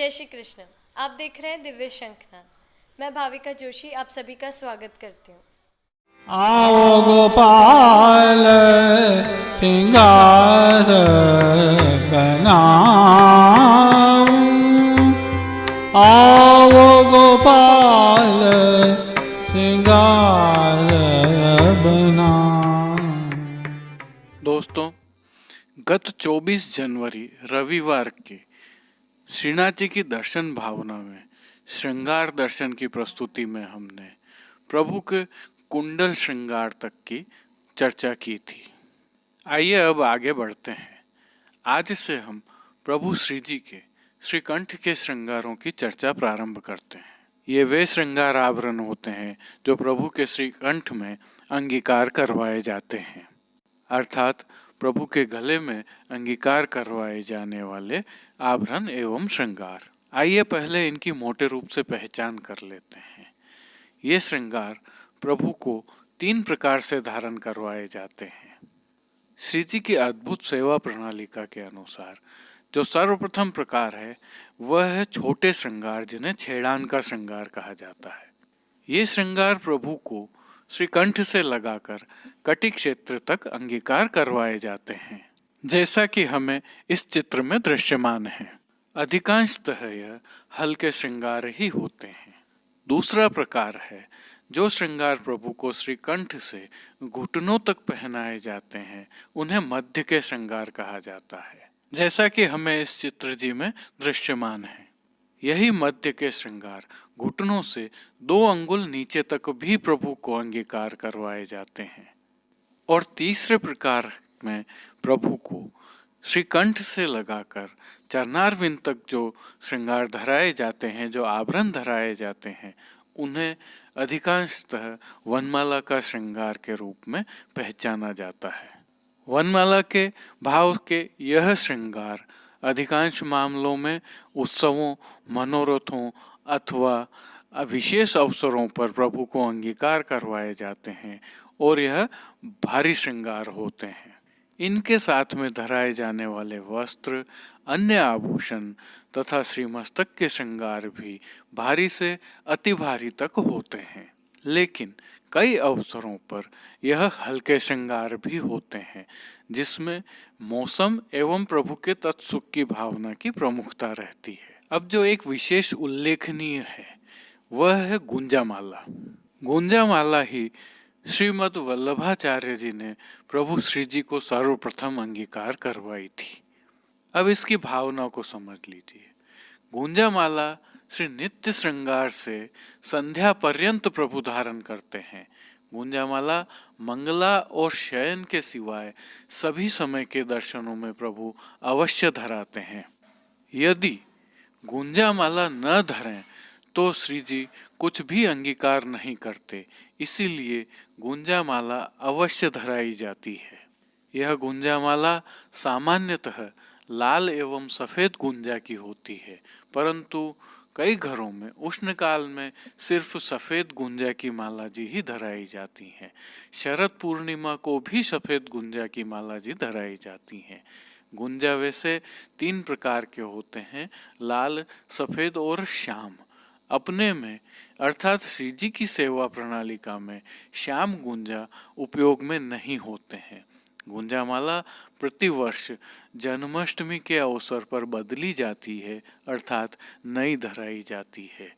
जय श्री कृष्ण। आप देख रहे हैं दिव्य शंखनाद। मैं भाविका जोशी आप सभी का स्वागत करती हूँ। आओ गोपाल सिंगार बनाओ, आओ गोपाल सिंगार बनाओ। दोस्तों, गत 24 जनवरी रविवार के श्रीनाथ जी की दर्शन भावना में श्रृंगार दर्शन की प्रस्तुति में हमने प्रभु के कुंडल श्रृंगार तक की चर्चा की थी। आइए अब आगे बढ़ते हैं। आज से हम प्रभु श्री जी के श्रीकंठ के श्रृंगारों की चर्चा प्रारंभ करते हैं। ये वे श्रृंगार आभरण होते हैं जो प्रभु के श्रीकंठ में अंगीकार करवाए जाते हैं, अर्थात प्रभु के गले में अंगीकार करवाए जाने वाले आभरण एवं श्रृंगार। आइए पहले इनकी मोटे रूप से पहचान कर लेते हैं। ये श्रृंगार प्रभु को 3 प्रकार से धारण करवाए जाते हैं। श्री जी की अद्भुत सेवा प्रणालिका के अनुसार जो सर्वप्रथम प्रकार है वह है छोटे श्रृंगार, जिन्हें छेड़ान का श्रृंगार कहा जाता है। ये श्रृंगार प्रभु को श्रीकंठ से लगाकर कटी क्षेत्र तक अंगीकार करवाए जाते हैं, जैसा कि हमें इस चित्र में दृश्यमान है। अधिकांशतः यह हल्के श्रृंगार ही होते हैं। दूसरा प्रकार है जो श्रृंगार प्रभु को श्रीकंठ से घुटनों तक पहनाए जाते हैं, उन्हें मध्य के श्रृंगार कहा जाता है, जैसा कि हमें इस चित्र जी में दृश्यमान है। यही मध्य के श्रृंगार घुटनों से 2 अंगुल नीचे तक भी प्रभु को अंगीकार करवाए जाते हैं। और तीसरे प्रकार में प्रभु को श्रीकंठ से लगाकर चरणारविंद तक जो श्रृंगार धराए जाते हैं, जो आभरण धराए जाते हैं, उन्हें अधिकांशतः वनमाला का श्रृंगार के रूप में पहचाना जाता है। वनमाला के भाव के यह श्रृंगार अधिकांश मामलों में उत्सवों, मनोरथों अथवा विशेष अवसरों पर प्रभु को अंगीकार करवाए जाते हैं और यह भारी श्रृंगार होते हैं। इनके साथ में धराए जाने वाले वस्त्र, अन्य आभूषण तथा श्रीमस्तक के श्रृंगार भी भारी से अति भारी तक होते हैं। लेकिन कई अवसरों पर यह हल्के श्रृंगार भी होते हैं, जिसमें मौसम एवं प्रभु के तत्सुख की भावना की प्रमुखता रहती है। अब जो एक विशेष उल्लेखनीय है वह है गुंजामाला। गुंजामाला ही श्रीमद् वल्लभाचार्य जी ने प्रभु श्री जी को सर्वप्रथम अंगीकार करवाई थी। अब इसकी भावना को समझ लीजिए। गुंजामाला श्री नित्य श्रृंगार से संध्या पर्यंत प्रभु धारण करते हैं। गुंजामाला मंगला और शयन के सिवाय सभी समय के दर्शनों में प्रभु अवश्य धराते हैं। यदि गुंजामाला न धरें तो श्री जी कुछ भी अंगीकार नहीं करते, इसीलिए गुंजामाला अवश्य धराई जाती है। यह गुंजामाला सामान्यतः लाल एवं सफेद गुंजा की होती है, परंतु कई घरों में उष्ण काल में सिर्फ सफेद गुंजा की माला जी ही धराई जाती हैं। शरद पूर्णिमा को भी सफेद गुंजा की माला जी धराई जाती हैं। गुंजा वैसे 3 प्रकार के होते हैं, लाल, सफेद और श्याम। अपने में अर्थात श्री जी की सेवा प्रणालिका में श्याम गुंजा उपयोग में नहीं होते हैं। गुंजामाला प्रतिवर्ष जन्माष्टमी के अवसर पर बदली जाती है, अर्थात नई धराई जाती है।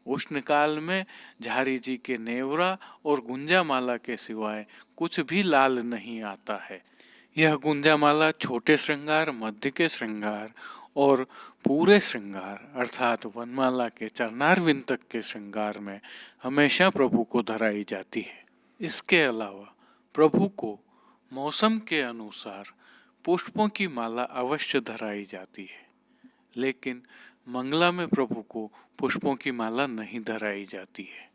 उष्ण काल में झारी जी के नेवरा और गुंजामाला के सिवाय कुछ भी लाल नहीं आता है। यह गुंजामाला छोटे श्रृंगार, मध्य के श्रृंगार और पूरे श्रृंगार अर्थात वनमाला के चरणारविंद तक के श्रृंगार में हमेशा प्रभु को धराई जाती है। इसके अलावा प्रभु को मौसम के अनुसार पुष्पों की माला अवश्य धराई जाती है, लेकिन मंगला में प्रभु को पुष्पों की माला नहीं धराई जाती है।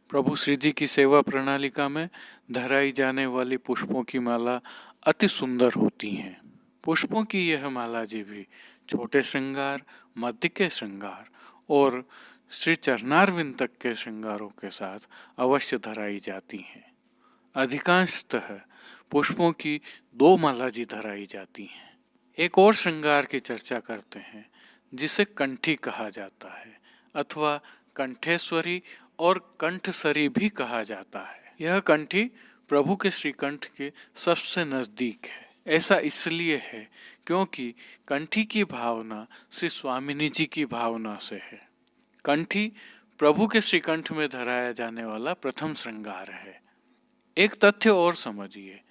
प्रभु श्री जी की सेवा प्रणालिका में धराई जाने वाली पुष्पों की माला अति सुंदर होती हैं। पुष्पों की यह माला जी भी छोटे श्रृंगार, मध्य के श्रृंगार और श्री चरणारविंद तक के श्रृंगारों के साथ अवश्य धराई जाती हैं। अधिकांशतः पुष्पों की 2 माला जी धराई जाती हैं। एक और श्रृंगार की चर्चा करते हैं जिसे कंठी कहा जाता है अथवा कंठेश्वरी और कंठसरी भी कहा जाता है। यह कंठी प्रभु के श्रीकंठ के सबसे नजदीक है। ऐसा इसलिए है क्योंकि कंठी की भावना श्री स्वामिनी जी की भावना से है। कंठी प्रभु के श्रीकंठ में धराया जाने वाला प्रथम श्रृंगार है। एक तथ्य और समझिए,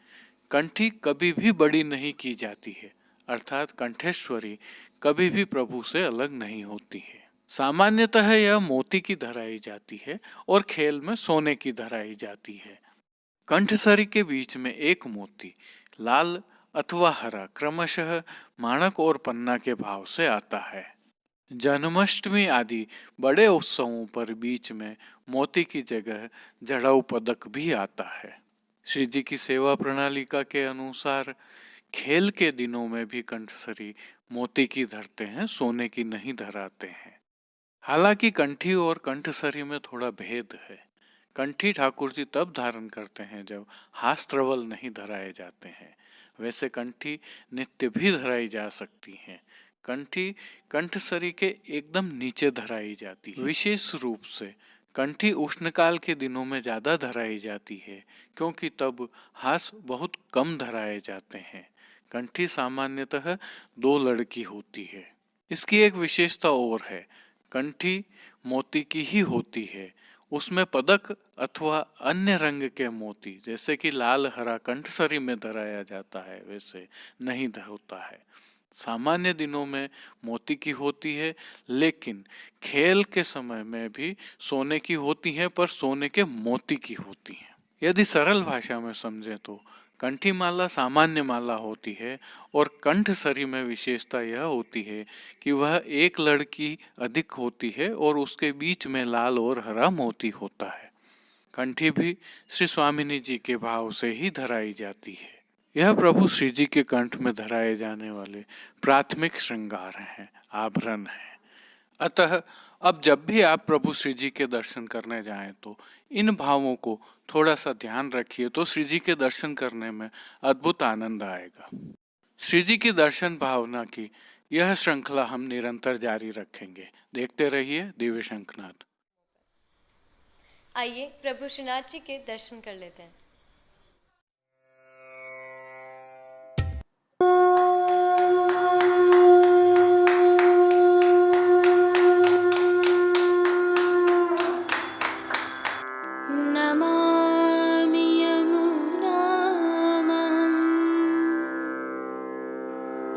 कंठी कभी भी बड़ी नहीं की जाती है, अर्थात कंठेश्वरी कभी भी प्रभु से अलग नहीं होती है। सामान्यतः यह मोती की धराई जाती है और खेल में सोने की धराई जाती है। कंठसरी के बीच में एक मोती लाल अथवा हरा क्रमशः माणक और पन्ना के भाव से आता है। जन्माष्टमी आदि बड़े उत्सवों पर बीच में मोती की जगह जड़ाऊ पदक भी आता है। श्री जी की सेवा प्रणालिका के अनुसार खेल के दिनों में भी कंठसरी मोती की धरते हैं, सोने की नहीं धराते हैं। हालांकि कंठी और कंठसरी में थोड़ा भेद है। कंठी ठाकुर जी तब धारण करते हैं जब हास्त्रवल नहीं धराए जाते हैं। वैसे कंठी नित्य भी धराई जा सकती हैं। कंठी कंठसरी के एकदम नीचे धराई जाती है। विशेष रूप से कंठी उष्णकाल के दिनों में ज्यादा धराई जाती है क्योंकि तब हास बहुत कम धराए जाते हैं। कंठी सामान्यतः 2 लड़ की होती है। इसकी एक विशेषता और है, कंठी मोती की ही होती है। उसमें पदक अथवा अन्य रंग के मोती जैसे कि लाल हरा कंठसरी में धराया जाता है वैसे नहीं होता है। सामान्य दिनों में मोती की होती है, लेकिन खेल के समय में भी सोने की होती है, पर सोने के मोती की होती है। यदि सरल भाषा में समझें तो कंठी माला सामान्य माला होती है और कंठसरी में विशेषता यह होती है कि वह एक लड़ की अधिक होती है और उसके बीच में लाल और हरा मोती होता है। कंठी भी श्री स्वामिनी जी के भाव से ही धराई जाती है। यह प्रभु श्री जी के कंठ में धराए जाने वाले प्राथमिक श्रृंगार हैं, आभरण हैं। अतः अब जब भी आप प्रभु श्री जी के दर्शन करने जाएं तो इन भावों को थोड़ा सा ध्यान रखिए, तो श्री जी के दर्शन करने में अद्भुत आनंद आएगा। श्री जी की दर्शन भावना की यह श्रृंखला हम निरंतर जारी रखेंगे। देखते रहिए दिव्य शंखनाद। आइए प्रभु श्रीनाथ जी के दर्शन कर लेते हैं। नमामि यमुनामहं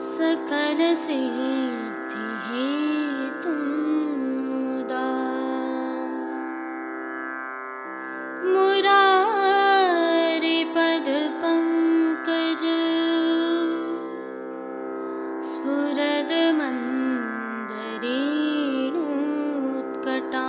सकलसिद्धिहेतुं मुदा मुरारिपदपङ्कज स्फुरदमन्दरेणुत्कटा।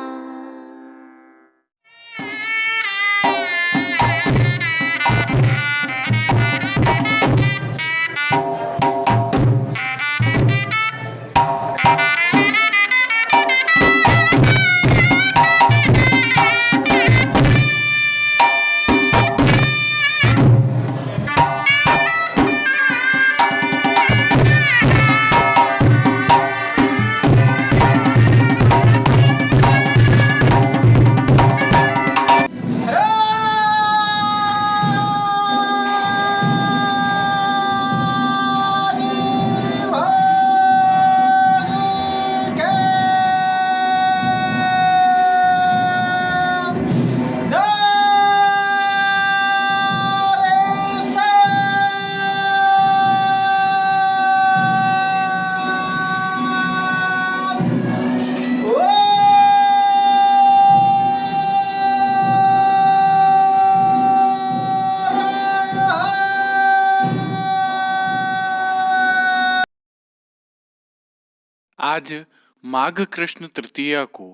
आज माघ कृष्ण तृतीया को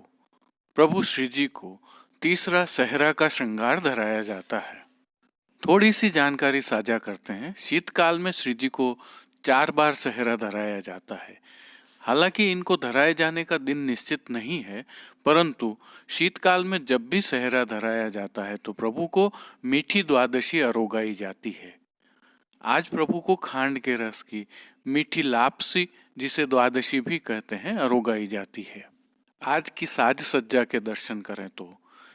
प्रभु श्री जी को तीसरा सहरा का श्रृंगार धराया जाता है। थोड़ी सी जानकारी साझा करते हैं। शीतकाल में श्री जी को 4 बार सहरा धराया जाता है। हालांकि इनको धराए जाने का दिन निश्चित नहीं है, परंतु शीतकाल में जब भी सहरा धराया जाता है तो प्रभु को मीठी द्वादशी अरोगाई जाती है। आज प्रभु को खांड के रस की मीठी लापसी, जिसे द्वादशी भी कहते हैं, अरोगाई जाती है। आज की साज सज्जा के दर्शन करें तो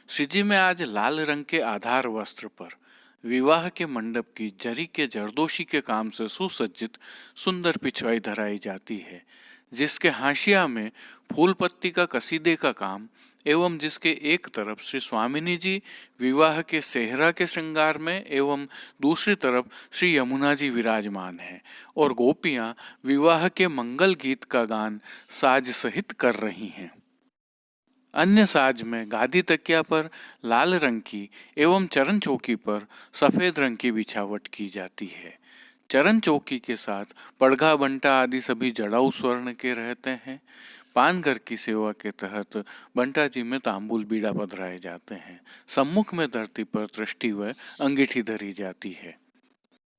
श्री जी में आज लाल रंग के आधार वस्त्र पर विवाह के मंडप की जरी के जरदोशी के काम से सुसज्जित सुंदर पिछवाई धराई जाती है, जिसके हाशिया में फूल पत्ती का कसीदे का काम एवं जिसके एक तरफ श्री स्वामिनी जी विवाह के सेहरा के श्रृंगार में एवं दूसरी तरफ श्री यमुना जी विराजमान हैं और गोपियां विवाह के मंगल गीत का गान साज सहित कर रही हैं। अन्य साज में गादी तकिया पर लाल रंग की एवं चरण चौकी पर सफेद रंग की बिछावट की जाती है। चरण चौकी के साथ पड़घा बंटा आदि सभी जड़ाऊ स्वर्ण के रहते हैं। पानघर की सेवा के तहत बंटा जी में तांबूल बीड़ा पधराए जाते हैं। सम्मुख में धरती पर दृष्टि व अंगीठी धरी जाती है।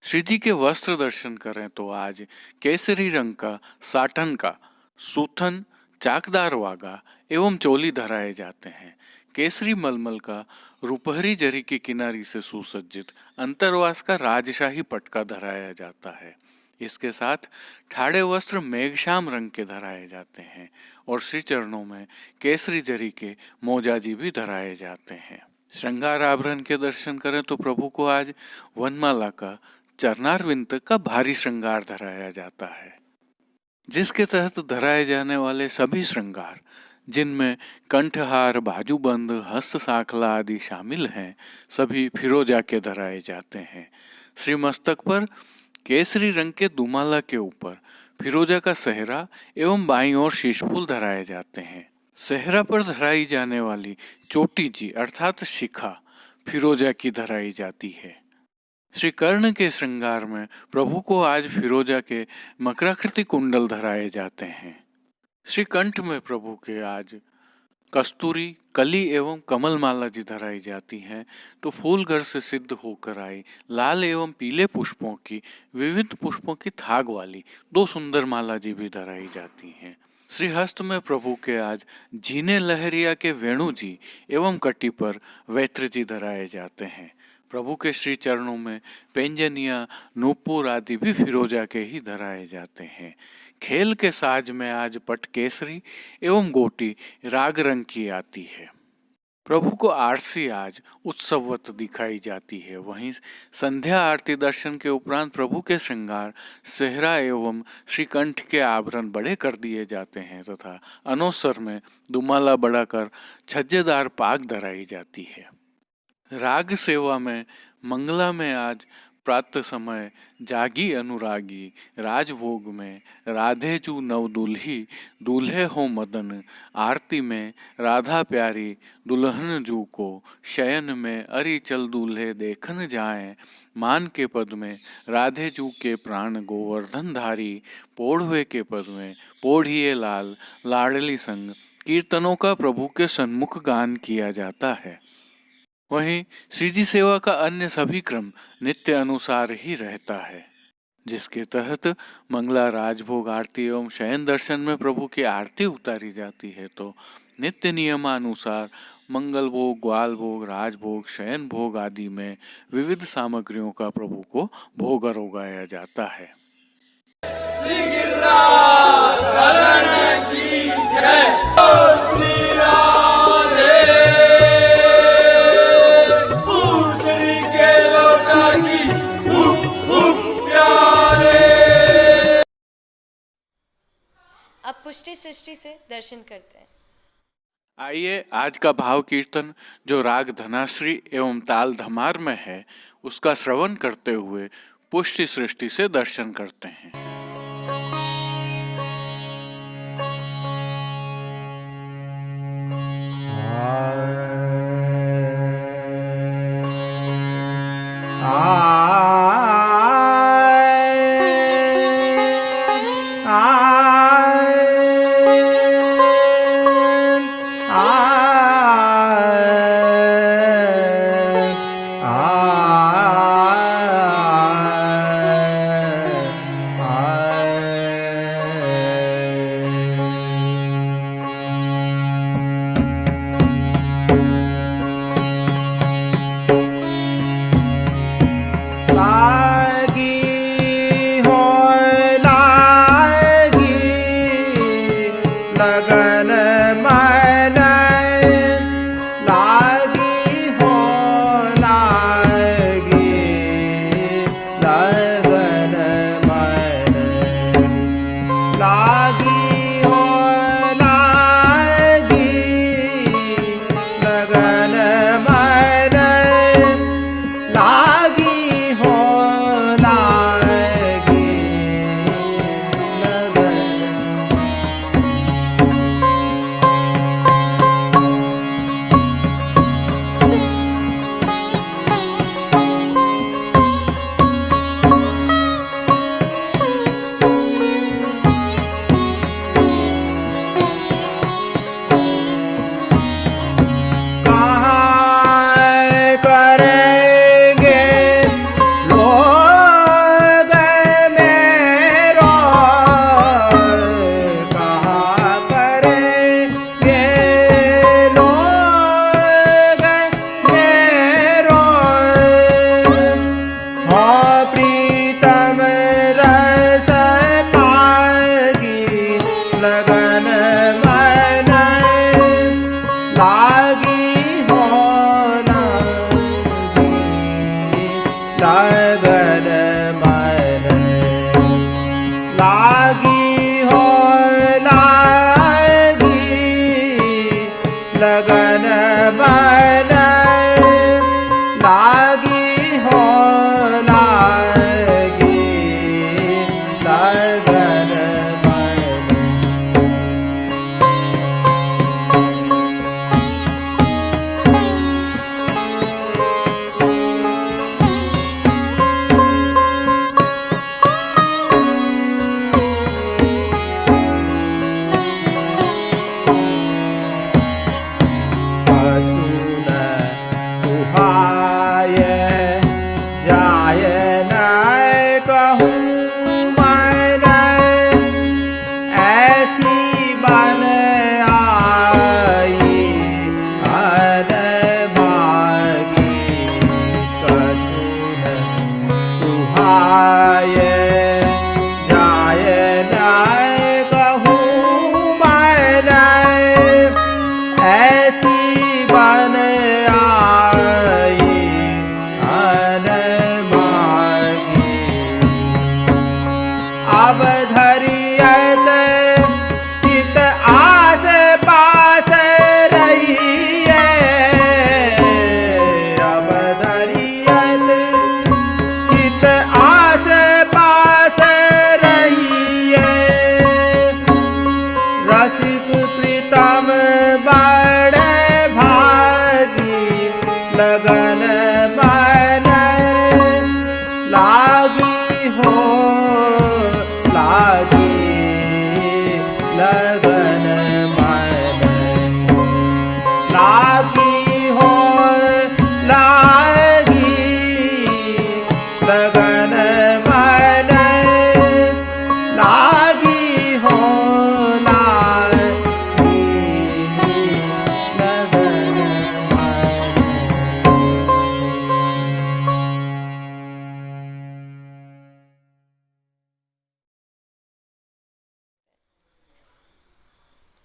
श्री जी के वस्त्र दर्शन करें तो आज केसरी रंग का साटन का सूथन, चाकदार वागा एवं चोली धराए जाते हैं। केसरी मलमल का रुपहरी जरी की किनारी से सुसज्जित अंतरवास का राजशाही पटका धराया जाता है। इसके साथ ठाड़े वस्त्र मेघश्याम रंग के धराए जाते हैं और श्री चरणों में केसरी जरी के मोजाजी भी धराए जाते हैं। श्रृंगार आभरण के दर्शन करें तो प्रभु को आज वनमाला का चरणारविंद तक का भारी श्रृंगार धराया जाता है, जिसके तहत धराए जाने वाले सभी श्रृंगार, जिनमें कंठहार, बाजूबंद, हस्त साखला आदि शामिल हैं, सभी फिरोजा के धराए जाते हैं। श्री मस्तक पर केसरी रंग के दुमाला के ऊपर फिरोजा का सेहरा एवं बाईं ओर शीशफूल धराए जाते हैं। सेहरा पर धराई जाने वाली चोटी जी अर्थात शिखा फिरोजा की धराई जाती है। श्री कर्ण के श्रृंगार में प्रभु को आज फिरोजा के मकराकृति कुंडल धराए जाते हैं। श्री कंठ में प्रभु के आज कस्तूरी, कली एवं कमल माला जी धराई जाती हैं, तो फूलघर से सिद्ध होकर आई लाल एवं पीले पुष्पों की, विविध पुष्पों की थाग वाली 2 सुंदर माला जी भी धराई जाती हैं। श्री हस्त में प्रभु के आज झीने लहरिया के वेणु जी एवं कटी पर वैत्र जी धराए जाते हैं। प्रभु के श्री चरणों में पेंजनिया, नूपुर आदि भी फिरोजा के ही धराए जाते हैं। खेल के साज में आज पट केसरी एवं गोटी राग रंग की आती है। प्रभु को आरसी आज उत्सववत दिखाई जाती है। वहीं संध्या आरती दर्शन के उपरांत प्रभु के श्रृंगार, सेहरा एवं श्रीकंठ के आभरण बड़े कर दिए जाते हैं तथा अनोसर में दुमाला बढ़ाकर छज्जेदार पाग धराई जाती है। राग सेवा में मंगला में आज प्रातः समय जागी अनुरागी, राजभोग में राधे जू नव दुल्ही, दूल्हे हो मदन, आरती में राधा प्यारी दुल्हन जू को, शयन में अरि चल दूल्हे देखन जाए, मान के पद में राधे जू के प्राण गोवर्धन धारी, पोढ़वे के पद में पोढ़िए लाल लाडली संग, कीर्तनों का प्रभु के सन्मुख गान किया जाता है। वहीं श्री जी सेवा का अन्य सभी क्रम नित्य अनुसार ही रहता है, जिसके तहत मंगला, राजभोग आरती एवं शयन दर्शन में प्रभु की आरती उतारी जाती है, तो नित्य नियमानुसार मंगल भोग, ग्वाल भोग, राजभोग, शयन भोग आदि में विविध सामग्रियों का प्रभु को भोग अरोगाया जाता है। अब पुष्टि सृष्टि से दर्शन करते हैं। आइए आज का भाव कीर्तन जो राग धनाश्री एवं ताल धमार में है, उसका श्रवण करते हुए पुष्टि सृष्टि से दर्शन करते हैं। लागी लगन मन लागी हो लागी लगन मन लागी हो लागी लगन मन अछून सुहाय जाय न कहूँ मन ऐसी बन आई अन भागी कछून सुहाय जाय न कहूँ मन ऐसी बन आई अन मागी अब धरियत चित आस पास रही है अब धरियत चित आस पास रही है रसिक प्रीतम बड़े भागी लगन मन लागी हो लागी लगन मन लागी हो लागी लगन मन लागी हो लागी लगन मन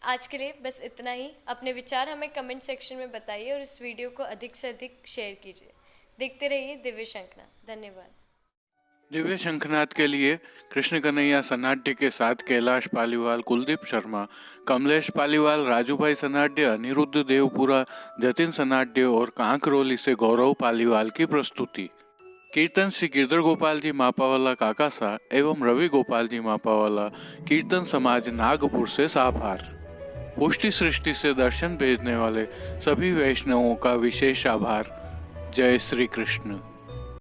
आज के लिए बस इतना ही। अपने विचार हमें कमेंट सेक्शन में बताइए और इस वीडियो को अधिक से अधिक शेयर कीजिए। देखते रहिए दिव्य शंखनाद। धन्यवाद। दिव्य शंखनाद के लिए कृष्ण कन्हैया सनाड्य के साथ कैलाश पालीवाल, कुलदीप शर्मा, कमलेश पालीवाल, राजूभाई सनाड्य, अनिरुद्ध देवपुरा, जतिन सनाड्य और कांकरोली से गौरव पालीवाल की प्रस्तुति। कीर्तन श्री गिरधर गोपाल जी मापावाला काकासा एवं रवि गोपाल जी मापावाला, कीर्तन समाज नागपुर से साभार। पुष्टि सृष्टि से दर्शन भेजने वाले सभी वैष्णवों का विशेष आभार। जय श्री कृष्ण।